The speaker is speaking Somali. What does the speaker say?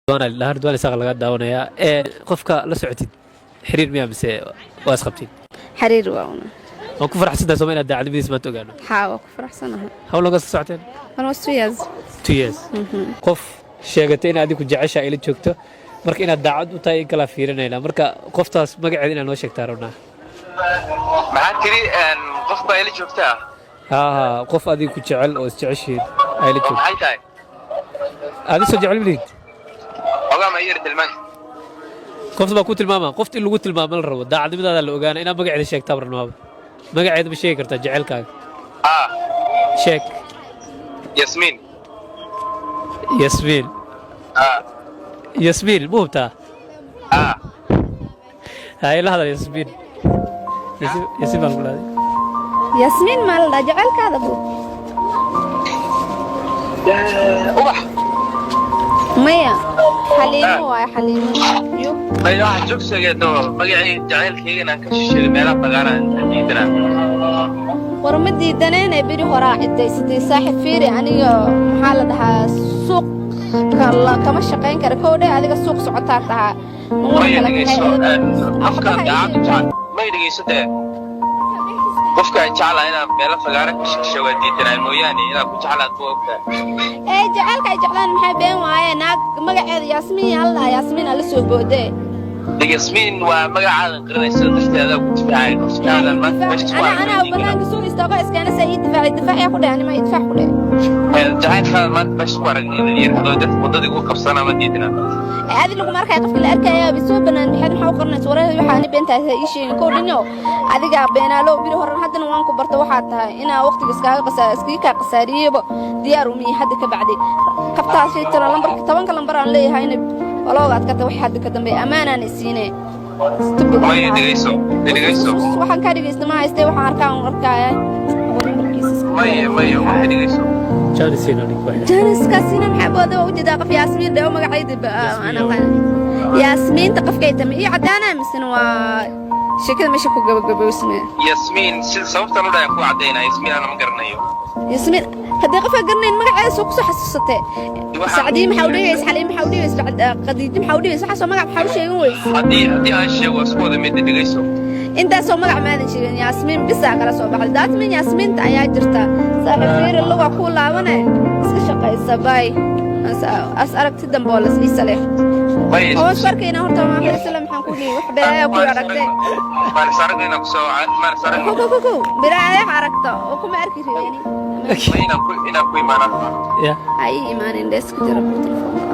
doona doona isaga laga daawanayaa qofka la socotid xiriir miyaa mise waa isqabtid xiriir waana waan ku faraxsanahay Soomaaliya daacadnimadiisa ma ogaano haa waa ku faraxsanahay how long ka socoteen wana 2 years 2 years qof sheegatay in adigu jecesha ila joogto marka inaad daacad u tahay kala fiirinayna marka qoftaas magaceeda inaad noo sheegtaa rabnaa maxaa tiri qof baa ila joogtaa ها قف أديك وجعل أو استعشيد هاي اللي تشوف. هاي تاي. هذا سجل بليد. والله ما يرد الماء. قفت ما قلت الماما قفت اللي قلت الماما الرو دا عدم هذا اللي وقانا أنا ما قاعد الشيك تبر النواب ما قاعد بالشيك رتا جعل كاك. شيك. ياسمين. ياسمين. ياسمين مو بتاع. هاي لحظة ياسمين. ياسمين أقول هذه. ياسمين مال جعل كذا بو أوح ميا حليم واي حليم يو ماي واحد جوكس كده بقى جعل كينا كشيء ميلا بقارا جدنا ورمدي دنين بيري هراء عدي سدي صاحب فيري يعني محل سوق كلا كما شقين كركودة هذا السوق سعتها تها ما يدقيسو أفكار دعاء ما يدقيسو ده qofka ay jecel inaa meel fagaara ka shaqeeyo diidanay mooyaane inaa ku jecelaad buu ogtahay jaceelka ay jeclaan maxay been waaye naag magaceeda Yaasmiin Allah Yaasmiin la soo booday Yaasmiin waa magacaada qirinaysa dadkeeda ku tifacay qofkaada ma ana banaanka soo istaago iskaana sayid difaac ku dhaani ma idfaac ku dhaani jaceelka ma bash ku aragnay yiraahdo dad wadada ugu qabsana ma diidana aad lagu markay qofka la arkaya bisoo banaan bixin waxa uu qornay wareey waxaan beentahay ii sheegay ko dhinyo adiga beenaalo biri hore haddana waan ku barto waxa tahay ina waqtiga iska qasaariyaba diyaar u mii hadda ka bacdi qabtaas ay tira lambarka 10 lambar aan leeyahay in waloogaad ka tahay hadda ka dambeey amaanaan isiinay ma yidhayso waxaan ka dhigaysto ma haystay waxaan arkaya ma yidhayso جانس كاسين محبوده وجدا قف ياسمين ده مقعيد انا ياسمين تقف كيتم اي عدانا مسن و شكل مش كو غبغب اسمه ياسمين سببت انا ku cadeynaa ياسمين انا ma garanayo ياسمين hadii qof garanayn magaceeda soo kusoo xasuusatay saacidi maxawdheys xaliim maxawdheys bacd qadiid maxawdheys waxa soo magac maxaw sheegan weys hadii aan sheego isku mid dhigayso inta soo magac maadan sheegan Yaasmiin bisa kala soo baxday daadmin Yaasmiin ayaa jirta saaxiibteer lagu ku laabanay iska shaqaysa bay as aragti dambolas isale oo farkayna horta ma xiriirsan maxaan ku dhigay wax beelay ku aragtay ma saragayna ku soo ma saragayna ku bilaay aragto oo kuma arki reeyani ina ku imaanaa ay iimaanin desk jira ku telefoon